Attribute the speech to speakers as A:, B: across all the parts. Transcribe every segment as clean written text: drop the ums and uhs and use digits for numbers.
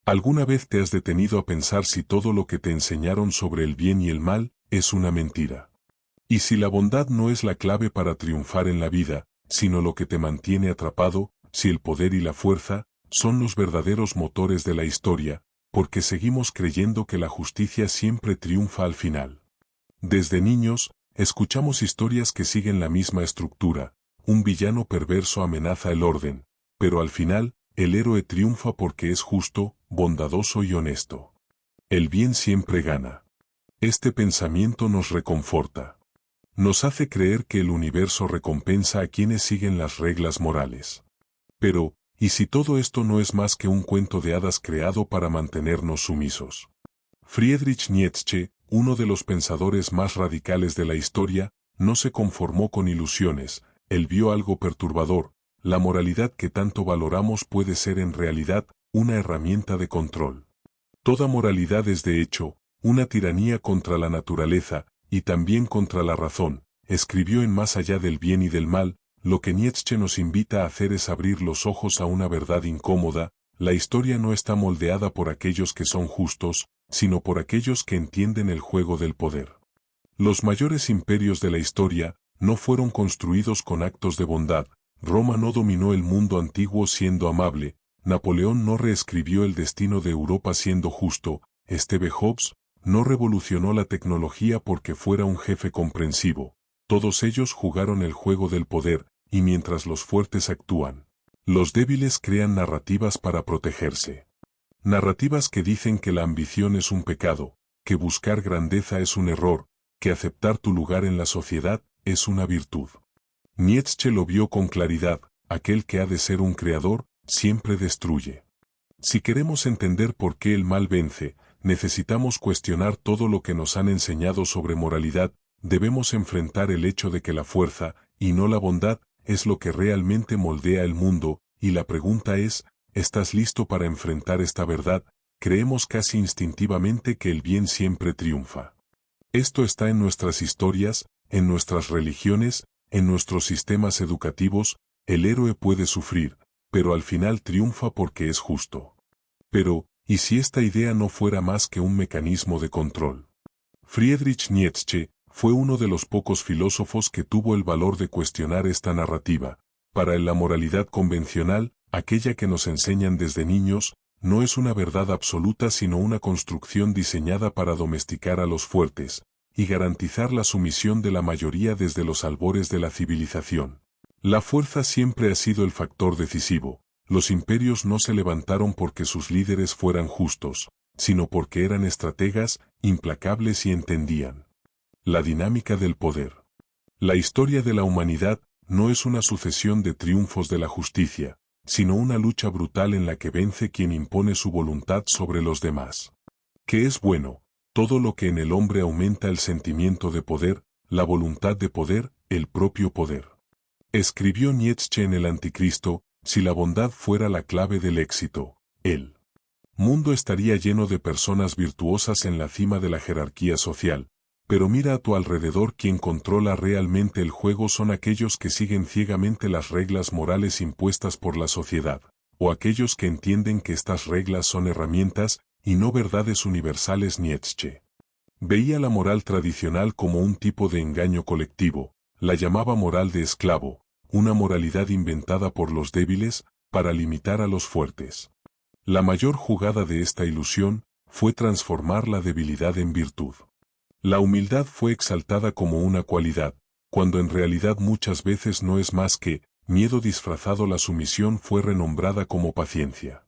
A: ¿Alguna vez te has detenido a pensar si todo lo que te enseñaron sobre el bien y el mal es una mentira? Y si la bondad no es la clave para triunfar en la vida, sino lo que te mantiene atrapado, si el poder y la fuerza son los verdaderos motores de la historia, porque seguimos creyendo que la justicia siempre triunfa al final. Desde niños, escuchamos historias que siguen la misma estructura: un villano perverso amenaza el orden, pero al final, el héroe triunfa porque es justo, bondadoso y honesto. El bien siempre gana. Este pensamiento nos reconforta. Nos hace creer que el universo recompensa a quienes siguen las reglas morales. Pero, ¿y si todo esto no es más que un cuento de hadas creado para mantenernos sumisos? Friedrich Nietzsche, uno de los pensadores más radicales de la historia, no se conformó con ilusiones. Él vio algo perturbador: la moralidad que tanto valoramos puede ser en realidad una herramienta de control. Toda moralidad es de hecho una tiranía contra la naturaleza, y también contra la razón, escribió en Más allá del bien y del mal. Lo que Nietzsche nos invita a hacer es abrir los ojos a una verdad incómoda: la historia no está moldeada por aquellos que son justos, sino por aquellos que entienden el juego del poder. Los mayores imperios de la historia no fueron construidos con actos de bondad. Roma no dominó el mundo antiguo siendo amable, Napoleón no reescribió el destino de Europa siendo justo, Steve Jobs no revolucionó la tecnología porque fuera un jefe comprensivo. Todos ellos jugaron el juego del poder, y mientras los fuertes actúan, los débiles crean narrativas para protegerse. Narrativas que dicen que la ambición es un pecado, que buscar grandeza es un error, que aceptar tu lugar en la sociedad es una virtud. Nietzsche lo vio con claridad: aquel que ha de ser un creador, siempre destruye. Si queremos entender por qué el mal vence, necesitamos cuestionar todo lo que nos han enseñado sobre moralidad. Debemos enfrentar el hecho de que la fuerza, y no la bondad, es lo que realmente moldea el mundo, y la pregunta es: ¿estás listo para enfrentar esta verdad? Creemos casi instintivamente que el bien siempre triunfa. Esto está en nuestras historias, en nuestras religiones, en nuestros sistemas educativos. El héroe puede sufrir, pero al final triunfa porque es justo. Pero, ¿y si esta idea no fuera más que un mecanismo de control? Friedrich Nietzsche fue uno de los pocos filósofos que tuvo el valor de cuestionar esta narrativa. Para él la moralidad convencional, aquella que nos enseñan desde niños, no es una verdad absoluta sino una construcción diseñada para domesticar a los fuertes, y garantizar la sumisión de la mayoría desde los albores de la civilización. La fuerza siempre ha sido el factor decisivo. Los imperios no se levantaron porque sus líderes fueran justos, sino porque eran estrategas, implacables y entendían la dinámica del poder. La historia de la humanidad no es una sucesión de triunfos de la justicia, sino una lucha brutal en la que vence quien impone su voluntad sobre los demás. ¿Qué es bueno? Todo lo que en el hombre aumenta el sentimiento de poder, la voluntad de poder, el propio poder. Escribió Nietzsche en El Anticristo: si la bondad fuera la clave del éxito, el mundo estaría lleno de personas virtuosas en la cima de la jerarquía social. Pero mira a tu alrededor: quien controla realmente el juego son aquellos que siguen ciegamente las reglas morales impuestas por la sociedad, o aquellos que entienden que estas reglas son herramientas, y no verdades universales. Nietzsche veía la moral tradicional como un tipo de engaño colectivo, la llamaba moral de esclavo, una moralidad inventada por los débiles, para limitar a los fuertes. La mayor jugada de esta ilusión fue transformar la debilidad en virtud. La humildad fue exaltada como una cualidad, cuando en realidad muchas veces no es más que miedo disfrazado. La sumisión fue renombrada como paciencia.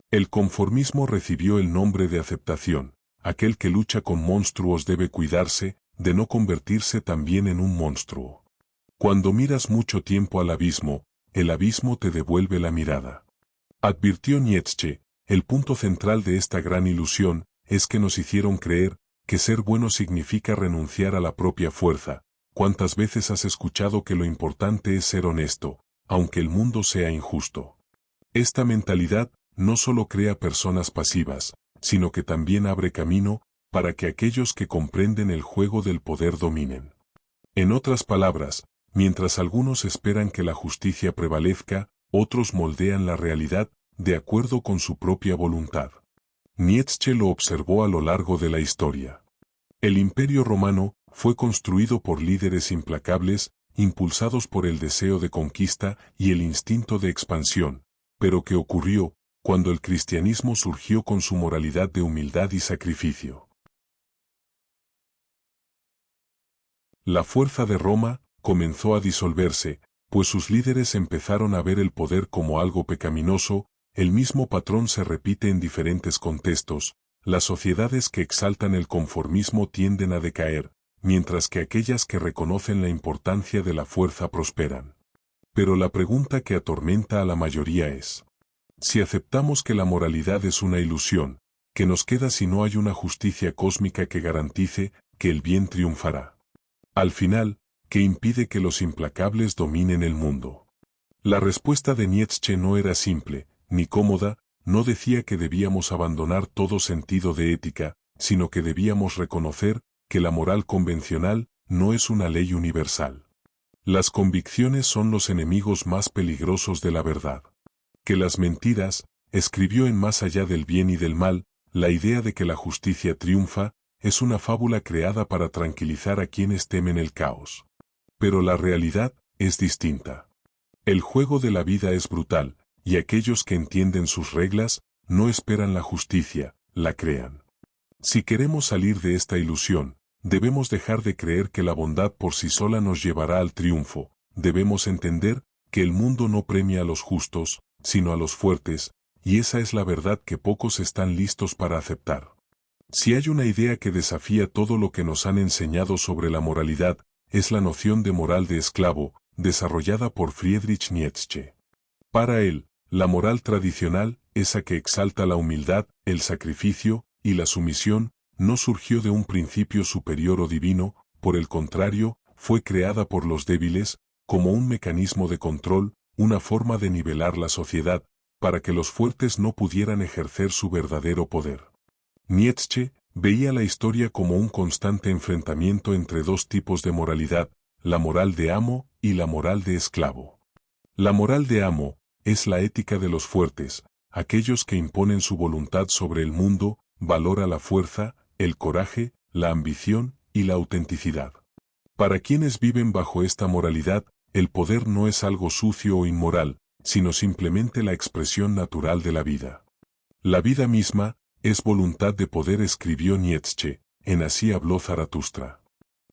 A: El conformismo recibió el nombre de aceptación. Aquel que lucha con monstruos debe cuidarse de no convertirse también en un monstruo. Cuando miras mucho tiempo al abismo, el abismo te devuelve la mirada. Advirtió Nietzsche: el punto central de esta gran ilusión es que nos hicieron creer que ser bueno significa renunciar a la propia fuerza. ¿Cuántas veces has escuchado que lo importante es ser honesto, aunque el mundo sea injusto? Esta mentalidad no solo crea personas pasivas, sino que también abre camino para que aquellos que comprenden el juego del poder dominen. En otras palabras, mientras algunos esperan que la justicia prevalezca, otros moldean la realidad de acuerdo con su propia voluntad. Nietzsche lo observó a lo largo de la historia. El Imperio Romano fue construido por líderes implacables, impulsados por el deseo de conquista y el instinto de expansión, pero ¿qué ocurrió cuando el cristianismo surgió con su moralidad de humildad y sacrificio? La fuerza de Roma comenzó a disolverse, pues sus líderes empezaron a ver el poder como algo pecaminoso. El mismo patrón se repite en diferentes contextos. Las sociedades que exaltan el conformismo tienden a decaer, mientras que aquellas que reconocen la importancia de la fuerza prosperan. Pero la pregunta que atormenta a la mayoría es: si aceptamos que la moralidad es una ilusión, ¿qué nos queda si no hay una justicia cósmica que garantice que el bien triunfará? Al final, ¿qué impide que los implacables dominen el mundo? La respuesta de Nietzsche no era simple, ni cómoda. No decía que debíamos abandonar todo sentido de ética, sino que debíamos reconocer que la moral convencional no es una ley universal. Las convicciones son los enemigos más peligrosos de la verdad. Que las mentiras, escribió en Más allá del bien y del mal, la idea de que la justicia triunfa, es una fábula creada para tranquilizar a quienes temen el caos. Pero la realidad es distinta. El juego de la vida es brutal, y aquellos que entienden sus reglas, no esperan la justicia, la crean. Si queremos salir de esta ilusión, debemos dejar de creer que la bondad por sí sola nos llevará al triunfo. Debemos entender que el mundo no premia a los justos, sino a los fuertes, y esa es la verdad que pocos están listos para aceptar. Si hay una idea que desafía todo lo que nos han enseñado sobre la moralidad, es la noción de moral de esclavo, desarrollada por Friedrich Nietzsche. Para él, la moral tradicional, esa que exalta la humildad, el sacrificio y la sumisión, no surgió de un principio superior o divino. Por el contrario, fue creada por los débiles, como un mecanismo de control, una forma de nivelar la sociedad, para que los fuertes no pudieran ejercer su verdadero poder. Nietzsche veía la historia como un constante enfrentamiento entre dos tipos de moralidad, la moral de amo y la moral de esclavo. La moral de amo es la ética de los fuertes, aquellos que imponen su voluntad sobre el mundo, valora la fuerza, el coraje, la ambición y la autenticidad. Para quienes viven bajo esta moralidad, el poder no es algo sucio o inmoral, sino simplemente la expresión natural de la vida. La vida misma es voluntad de poder, escribió Nietzsche, en Así habló Zaratustra.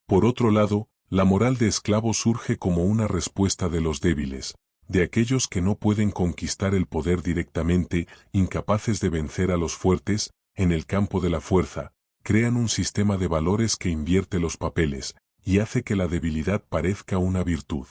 A: Por otro lado, la moral de esclavo surge como una respuesta de los débiles, de aquellos que no pueden conquistar el poder directamente, incapaces de vencer a los fuertes. En el campo de la fuerza, crean un sistema de valores que invierte los papeles, y hace que la debilidad parezca una virtud.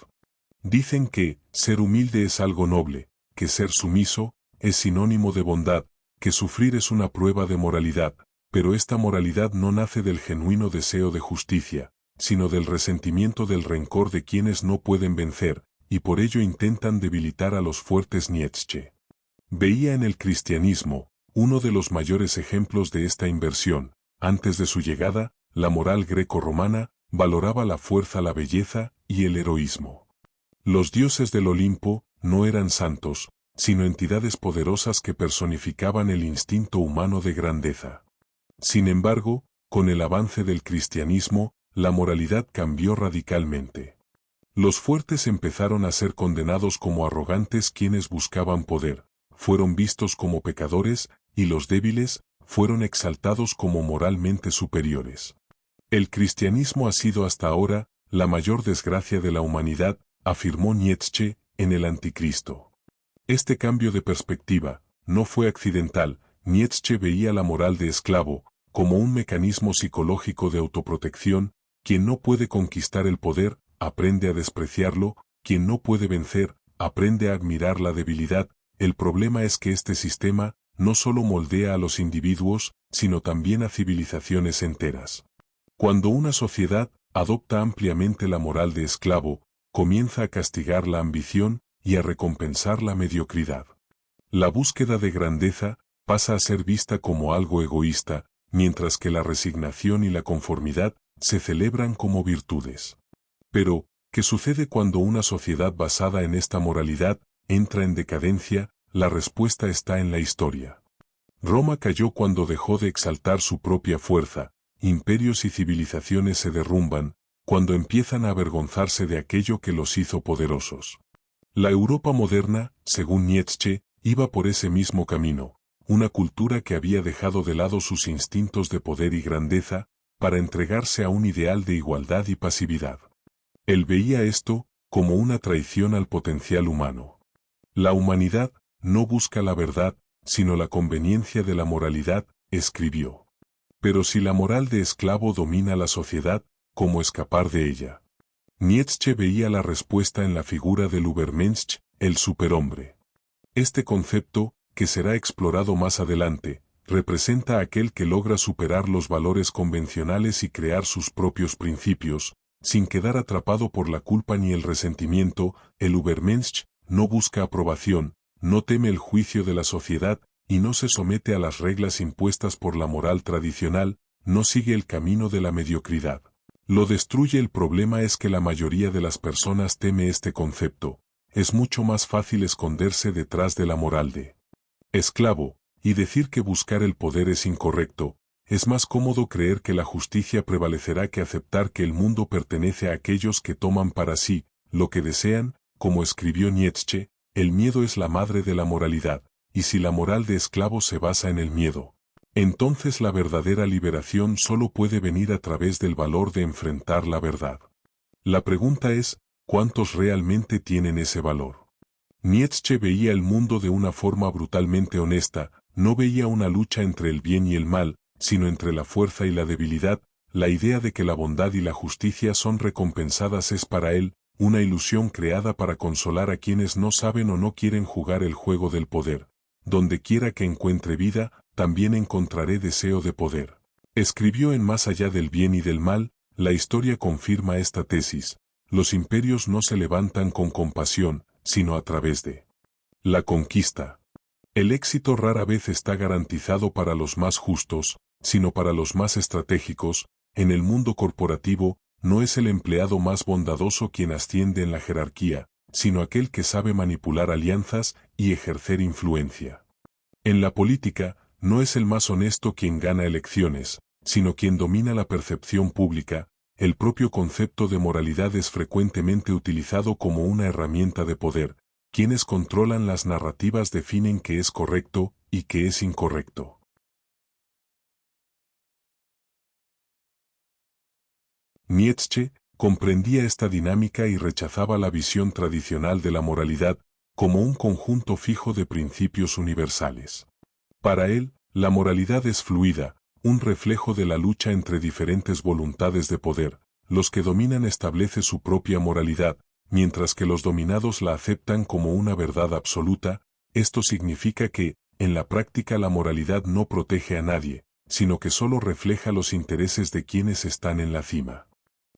A: Dicen que ser humilde es algo noble, que ser sumiso es sinónimo de bondad, que sufrir es una prueba de moralidad, pero esta moralidad no nace del genuino deseo de justicia, sino del resentimiento, del rencor de quienes no pueden vencer, y por ello intentan debilitar a los fuertes. Nietzsche veía en el cristianismo uno de los mayores ejemplos de esta inversión. Antes de su llegada, la moral greco-romana valoraba la fuerza, la belleza y el heroísmo. Los dioses del Olimpo no eran santos, sino entidades poderosas que personificaban el instinto humano de grandeza. Sin embargo, con el avance del cristianismo, la moralidad cambió radicalmente. Los fuertes empezaron a ser condenados como arrogantes, quienes buscaban poder fueron vistos como pecadores, y los débiles fueron exaltados como moralmente superiores. El cristianismo ha sido hasta ahora la mayor desgracia de la humanidad, afirmó Nietzsche en El Anticristo. Este cambio de perspectiva no fue accidental. Nietzsche veía la moral de esclavo como un mecanismo psicológico de autoprotección. Quien no puede conquistar el poder, aprende a despreciarlo; quien no puede vencer, aprende a admirar la debilidad. El problema es que este sistema no solo moldea a los individuos, sino también a civilizaciones enteras. Cuando una sociedad adopta ampliamente la moral de esclavo, comienza a castigar la ambición y a recompensar la mediocridad. La búsqueda de grandeza pasa a ser vista como algo egoísta, mientras que la resignación y la conformidad se celebran como virtudes. Pero, ¿qué sucede cuando una sociedad basada en esta moralidad entra en decadencia? La respuesta está en la historia. Roma cayó cuando dejó de exaltar su propia fuerza, imperios y civilizaciones se derrumban, cuando empiezan a avergonzarse de aquello que los hizo poderosos. La Europa moderna, según Nietzsche, iba por ese mismo camino, una cultura que había dejado de lado sus instintos de poder y grandeza, para entregarse a un ideal de igualdad y pasividad. Él veía esto como una traición al potencial humano. La humanidad no busca la verdad, sino la conveniencia de la moralidad, escribió. Pero si la moral de esclavo domina la sociedad, ¿cómo escapar de ella? Nietzsche veía la respuesta en la figura del Übermensch, el superhombre. Este concepto, que será explorado más adelante, representa a aquel que logra superar los valores convencionales y crear sus propios principios, sin quedar atrapado por la culpa ni el resentimiento. El Übermensch no busca aprobación, no teme el juicio de la sociedad, y no se somete a las reglas impuestas por la moral tradicional, no sigue el camino de la mediocridad. Lo destruye. El problema es que la mayoría de las personas teme este concepto. Es mucho más fácil esconderse detrás de la moral de esclavo, y decir que buscar el poder es incorrecto. Es más cómodo creer que la justicia prevalecerá que aceptar que el mundo pertenece a aquellos que toman para sí lo que desean. Como escribió Nietzsche, el miedo es la madre de la moralidad, y si la moral de esclavo se basa en el miedo, entonces la verdadera liberación solo puede venir a través del valor de enfrentar la verdad. La pregunta es, ¿cuántos realmente tienen ese valor? Nietzsche veía el mundo de una forma brutalmente honesta, no veía una lucha entre el bien y el mal, sino entre la fuerza y la debilidad. La idea de que la bondad y la justicia son recompensadas es para él una ilusión creada para consolar a quienes no saben o no quieren jugar el juego del poder. Donde quiera que encuentre vida, también encontraré deseo de poder. Escribió en Más allá del bien y del mal. La historia confirma esta tesis. Los imperios no se levantan con compasión, sino a través de la conquista. El éxito rara vez está garantizado para los más justos, sino para los más estratégicos. En el mundo corporativo, no es el empleado más bondadoso quien asciende en la jerarquía, sino aquel que sabe manipular alianzas y ejercer influencia. En la política, no es el más honesto quien gana elecciones, sino quien domina la percepción pública. El propio concepto de moralidad es frecuentemente utilizado como una herramienta de poder. Quienes controlan las narrativas definen qué es correcto y qué es incorrecto. Nietzsche comprendía esta dinámica y rechazaba la visión tradicional de la moralidad como un conjunto fijo de principios universales. Para él, la moralidad es fluida, un reflejo de la lucha entre diferentes voluntades de poder. Los que dominan establecen su propia moralidad, mientras que los dominados la aceptan como una verdad absoluta. Esto significa que, en la práctica, la moralidad no protege a nadie, sino que solo refleja los intereses de quienes están en la cima.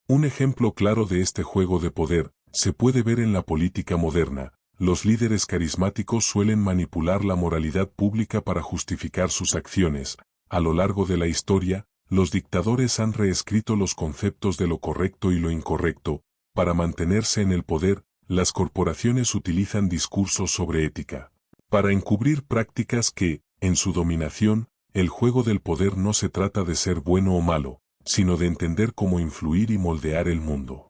A: Un ejemplo claro de este juego de poder se puede ver en la política moderna. Los líderes carismáticos suelen manipular la moralidad pública para justificar sus acciones. A lo largo de la historia, los dictadores han reescrito los conceptos de lo correcto y lo incorrecto. Para mantenerse en el poder, las corporaciones utilizan discursos sobre ética para encubrir prácticas que, en su dominación, el juego del poder no se trata de ser bueno o malo, sino de entender cómo influir y moldear el mundo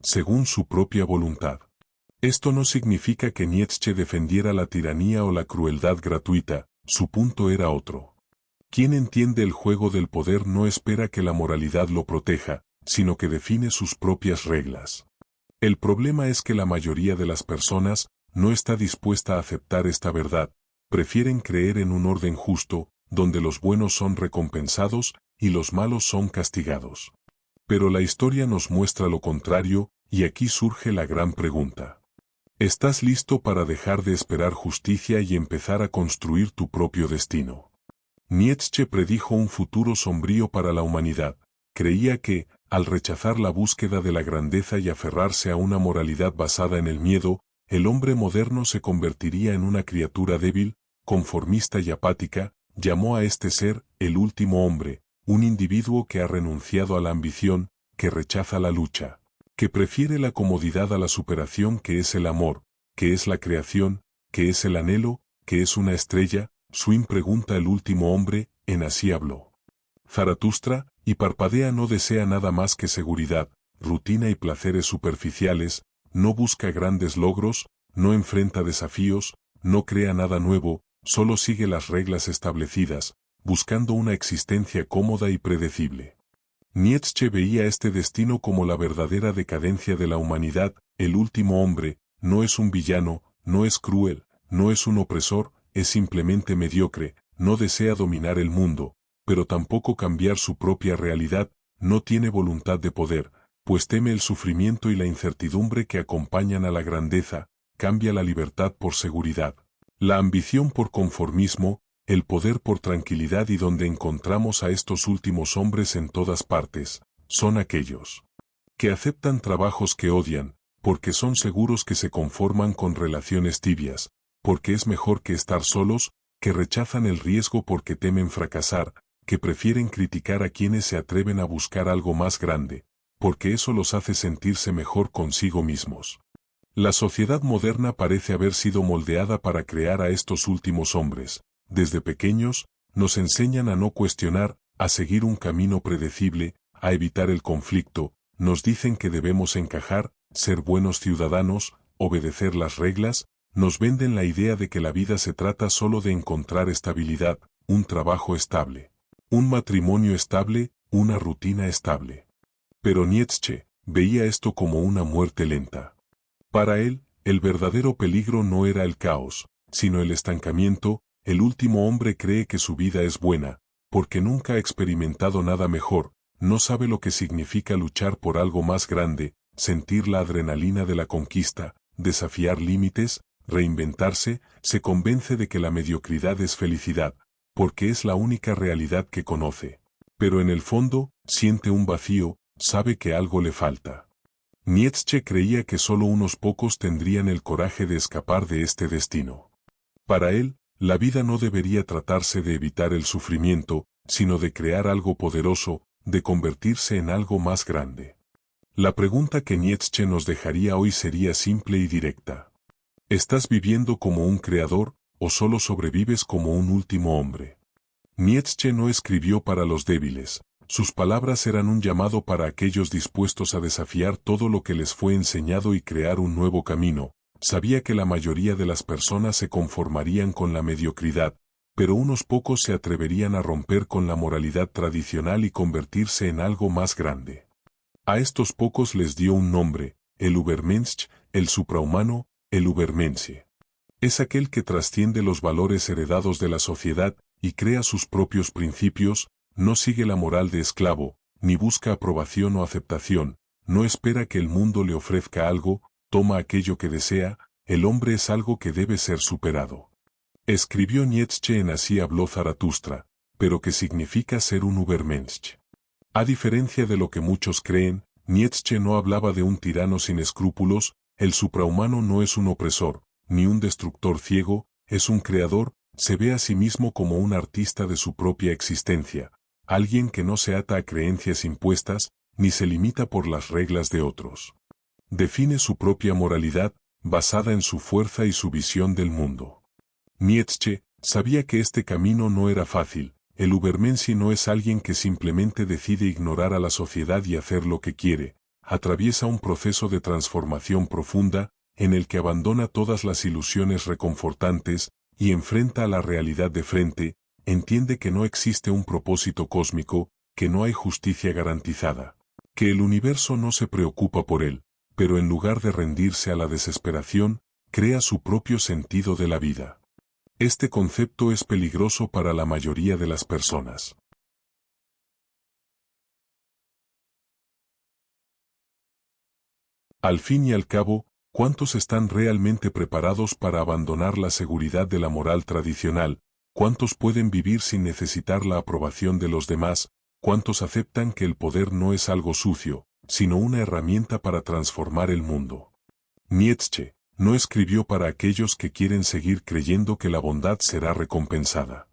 A: según su propia voluntad. Esto no significa que Nietzsche defendiera la tiranía o la crueldad gratuita, su punto era otro. Quien entiende el juego del poder no espera que la moralidad lo proteja, sino que define sus propias reglas. El problema es que la mayoría de las personas no está dispuesta a aceptar esta verdad, prefieren creer en un orden justo, donde los buenos son recompensados y los malos son castigados. Pero la historia nos muestra lo contrario, y aquí surge la gran pregunta. ¿Estás listo para dejar de esperar justicia y empezar a construir tu propio destino? Nietzsche predijo un futuro sombrío para la humanidad. Creía que, al rechazar la búsqueda de la grandeza y aferrarse a una moralidad basada en el miedo, el hombre moderno se convertiría en una criatura débil, conformista y apática. Llamó a este ser el último hombre, un individuo que ha renunciado a la ambición, que rechaza la lucha, que prefiere la comodidad a la superación, que es el amor, que es la creación, que es el anhelo, que es una estrella. Swin pregunta el último hombre, en así habló. Zaratustra, y parpadea, no desea nada más que seguridad, rutina y placeres superficiales, no busca grandes logros, no enfrenta desafíos, no crea nada nuevo, solo sigue las reglas establecidas, buscando una existencia cómoda y predecible. Nietzsche veía este destino como la verdadera decadencia de la humanidad. El último hombre no es un villano, no es cruel, no es un opresor, es simplemente mediocre, no desea dominar el mundo, pero tampoco cambiar su propia realidad, no tiene voluntad de poder, pues teme el sufrimiento y la incertidumbre que acompañan a la grandeza, cambia la libertad por seguridad, la ambición por conformismo, el poder por tranquilidad, y donde encontramos a estos últimos hombres en todas partes, son aquellos que aceptan trabajos que odian, porque son seguros, que se conforman con relaciones tibias, porque es mejor que estar solos, que rechazan el riesgo porque temen fracasar, que prefieren criticar a quienes se atreven a buscar algo más grande, porque eso los hace sentirse mejor consigo mismos. La sociedad moderna parece haber sido moldeada para crear a estos últimos hombres. Desde pequeños, nos enseñan a no cuestionar, a seguir un camino predecible, a evitar el conflicto, nos dicen que debemos encajar, ser buenos ciudadanos, obedecer las reglas, nos venden la idea de que la vida se trata solo de encontrar estabilidad, un trabajo estable, un matrimonio estable, una rutina estable. Pero Nietzsche veía esto como una muerte lenta. Para él, el verdadero peligro no era el caos, sino el estancamiento. El último hombre cree que su vida es buena, porque nunca ha experimentado nada mejor, no sabe lo que significa luchar por algo más grande, sentir la adrenalina de la conquista, desafiar límites, reinventarse, se convence de que la mediocridad es felicidad, porque es la única realidad que conoce. Pero en el fondo, siente un vacío, sabe que algo le falta. Nietzsche creía que solo unos pocos tendrían el coraje de escapar de este destino. Para él, la vida no debería tratarse de evitar el sufrimiento, sino de crear algo poderoso, de convertirse en algo más grande. La pregunta que Nietzsche nos dejaría hoy sería simple y directa. ¿Estás viviendo como un creador, o solo sobrevives como un último hombre? Nietzsche no escribió para los débiles, sus palabras eran un llamado para aquellos dispuestos a desafiar todo lo que les fue enseñado y crear un nuevo camino. Sabía que la mayoría de las personas se conformarían con la mediocridad, pero unos pocos se atreverían a romper con la moralidad tradicional y convertirse en algo más grande. A estos pocos les dio un nombre, el Übermensch, el suprahumano, el Übermensch. Es aquel que trasciende los valores heredados de la sociedad y crea sus propios principios, no sigue la moral de esclavo, ni busca aprobación o aceptación, no espera que el mundo le ofrezca algo, toma aquello que desea, el hombre es algo que debe ser superado. Escribió Nietzsche en Así habló Zaratustra, pero ¿qué significa ser un Übermensch? A diferencia de lo que muchos creen, Nietzsche no hablaba de un tirano sin escrúpulos, el suprahumano no es un opresor, ni un destructor ciego, es un creador, se ve a sí mismo como un artista de su propia existencia, alguien que no se ata a creencias impuestas, ni se limita por las reglas de otros. Define su propia moralidad, basada en su fuerza y su visión del mundo. Nietzsche sabía que este camino no era fácil. El Übermensch no es alguien que simplemente decide ignorar a la sociedad y hacer lo que quiere, atraviesa un proceso de transformación profunda, en el que abandona todas las ilusiones reconfortantes, y enfrenta a la realidad de frente, entiende que no existe un propósito cósmico, que no hay justicia garantizada, que el universo no se preocupa por él, pero en lugar de rendirse a la desesperación, crea su propio sentido de la vida. Este concepto es peligroso para la mayoría de las personas. Al fin y al cabo, ¿cuántos están realmente preparados para abandonar la seguridad de la moral tradicional? ¿Cuántos pueden vivir sin necesitar la aprobación de los demás? ¿Cuántos aceptan que el poder no es algo sucio, sino una herramienta para transformar el mundo? Nietzsche no escribió para aquellos que quieren seguir creyendo que la bondad será recompensada.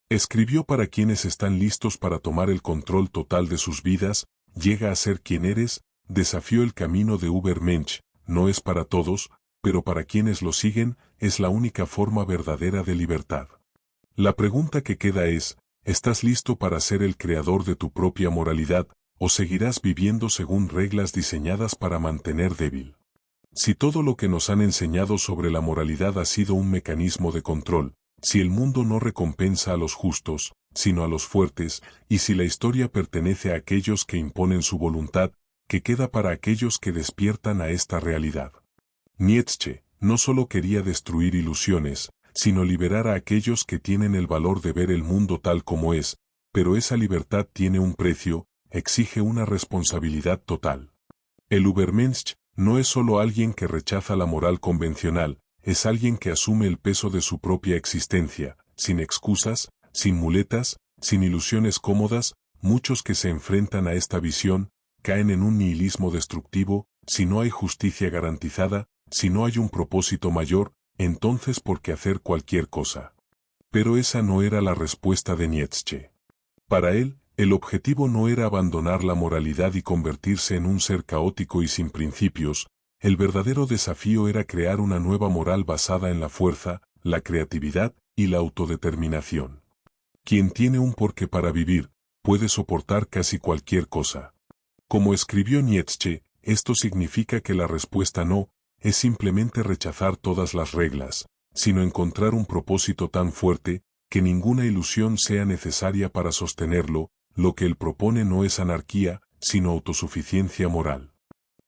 A: Escribió para quienes están listos para tomar el control total de sus vidas. Llega a ser quien eres, desafió el camino de Übermensch, no es para todos, pero para quienes lo siguen, es la única forma verdadera de libertad. La pregunta que queda es, ¿estás listo para ser el creador de tu propia moralidad, o seguirás viviendo según reglas diseñadas para mantener débil? Si todo lo que nos han enseñado sobre la moralidad ha sido un mecanismo de control, si el mundo no recompensa a los justos, sino a los fuertes, y si la historia pertenece a aquellos que imponen su voluntad, ¿qué queda para aquellos que despiertan a esta realidad? Nietzsche no solo quería destruir ilusiones, sino liberar a aquellos que tienen el valor de ver el mundo tal como es, pero esa libertad tiene un precio, exige una responsabilidad total. El Übermensch no es solo alguien que rechaza la moral convencional, es alguien que asume el peso de su propia existencia, sin excusas, sin muletas, sin ilusiones cómodas. Muchos que se enfrentan a esta visión caen en un nihilismo destructivo. Si no hay justicia garantizada, si no hay un propósito mayor, entonces ¿por qué hacer cualquier cosa? Pero esa no era la respuesta de Nietzsche. Para él, el objetivo no era abandonar la moralidad y convertirse en un ser caótico y sin principios. El verdadero desafío era crear una nueva moral basada en la fuerza, la creatividad y la autodeterminación. Quien tiene un porqué para vivir, puede soportar casi cualquier cosa. Como escribió Nietzsche, esto significa que la respuesta no es simplemente rechazar todas las reglas, sino encontrar un propósito tan fuerte que ninguna ilusión sea necesaria para sostenerlo. Lo que él propone no es anarquía, sino autosuficiencia moral.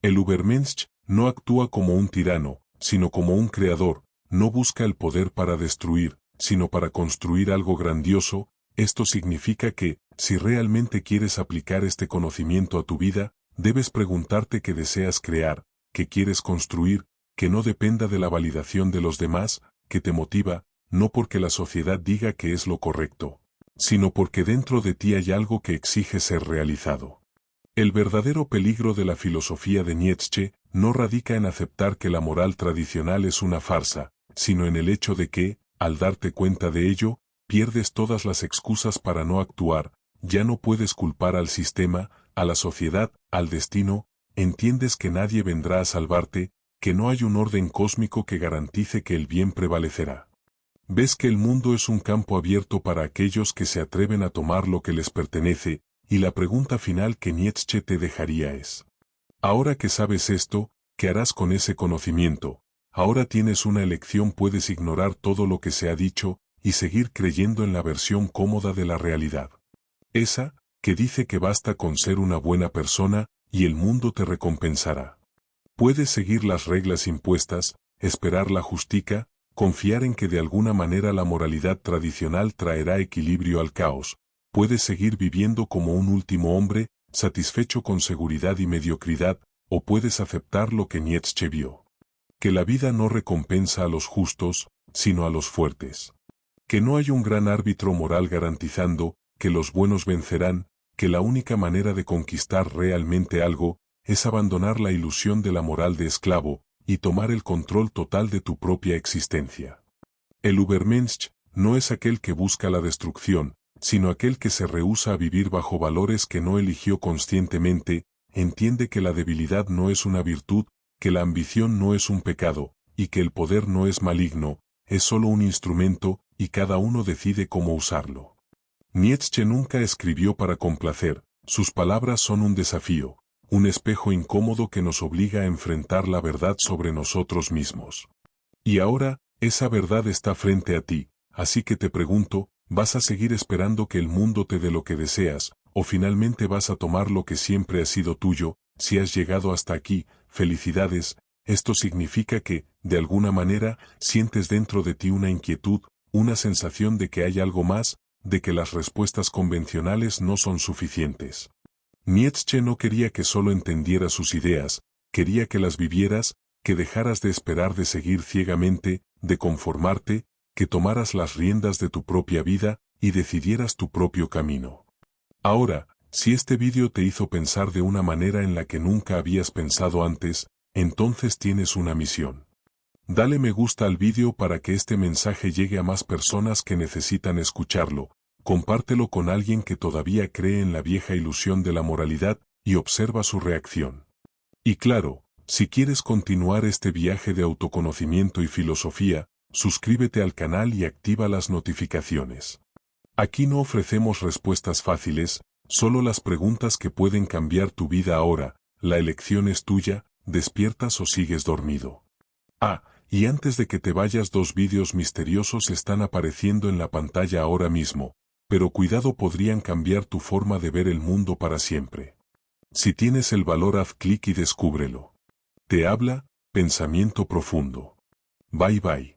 A: El Übermensch no actúa como un tirano, sino como un creador, no busca el poder para destruir, sino para construir algo grandioso. Esto significa que, si realmente quieres aplicar este conocimiento a tu vida, debes preguntarte qué deseas crear, qué quieres construir, que no dependa de la validación de los demás, que te motiva, no porque la sociedad diga que es lo correcto, sino porque dentro de ti hay algo que exige ser realizado. El verdadero peligro de la filosofía de Nietzsche no radica en aceptar que la moral tradicional es una farsa, sino en el hecho de que, al darte cuenta de ello, pierdes todas las excusas para no actuar. Ya no puedes culpar al sistema, a la sociedad, al destino. Entiendes que nadie vendrá a salvarte, que no hay un orden cósmico que garantice que el bien prevalecerá. Ves que el mundo es un campo abierto para aquellos que se atreven a tomar lo que les pertenece, y la pregunta final que Nietzsche te dejaría es: ahora que sabes esto, ¿qué harás con ese conocimiento? Ahora tienes una elección: puedes ignorar todo lo que se ha dicho y seguir creyendo en la versión cómoda de la realidad. Esa, que dice que basta con ser una buena persona y el mundo te recompensará. Puedes seguir las reglas impuestas, esperar la justicia, confiar en que de alguna manera la moralidad tradicional traerá equilibrio al caos. Puedes seguir viviendo como un último hombre, satisfecho con seguridad y mediocridad, o puedes aceptar lo que Nietzsche vio: que la vida no recompensa a los justos, sino a los fuertes. Que no hay un gran árbitro moral garantizando que los buenos vencerán, que la única manera de conquistar realmente algo es abandonar la ilusión de la moral de esclavo y tomar el control total de tu propia existencia. El Übermensch no es aquel que busca la destrucción, sino aquel que se rehúsa a vivir bajo valores que no eligió conscientemente. Entiende que la debilidad no es una virtud, que la ambición no es un pecado, y que el poder no es maligno, es solo un instrumento, y cada uno decide cómo usarlo. Nietzsche nunca escribió para complacer, sus palabras son un desafío, un espejo incómodo que nos obliga a enfrentar la verdad sobre nosotros mismos. Y ahora, esa verdad está frente a ti, así que te pregunto: ¿vas a seguir esperando que el mundo te dé lo que deseas, o finalmente vas a tomar lo que siempre ha sido tuyo? Si has llegado hasta aquí, felicidades. Esto significa que, de alguna manera, sientes dentro de ti una inquietud, una sensación de que hay algo más, de que las respuestas convencionales no son suficientes. Nietzsche no quería que solo entendieras sus ideas, quería que las vivieras, que dejaras de esperar, de seguir ciegamente, de conformarte, que tomaras las riendas de tu propia vida y decidieras tu propio camino. Ahora, si este vídeo te hizo pensar de una manera en la que nunca habías pensado antes, entonces tienes una misión. Dale me gusta al vídeo para que este mensaje llegue a más personas que necesitan escucharlo. Compártelo con alguien que todavía cree en la vieja ilusión de la moralidad y observa su reacción. Y claro, si quieres continuar este viaje de autoconocimiento y filosofía, Suscríbete al canal y activa las notificaciones. Aquí no ofrecemos respuestas fáciles, solo las preguntas que pueden cambiar tu vida ahora. La elección es tuya, despiertas o sigues dormido. Y antes de que te vayas, 2 vídeos misteriosos están apareciendo en la pantalla ahora mismo, pero cuidado, podrían cambiar tu forma de ver el mundo para siempre. Si tienes el valor, haz clic y descúbrelo. Te habla, Pensamiento Profundo. Bye bye.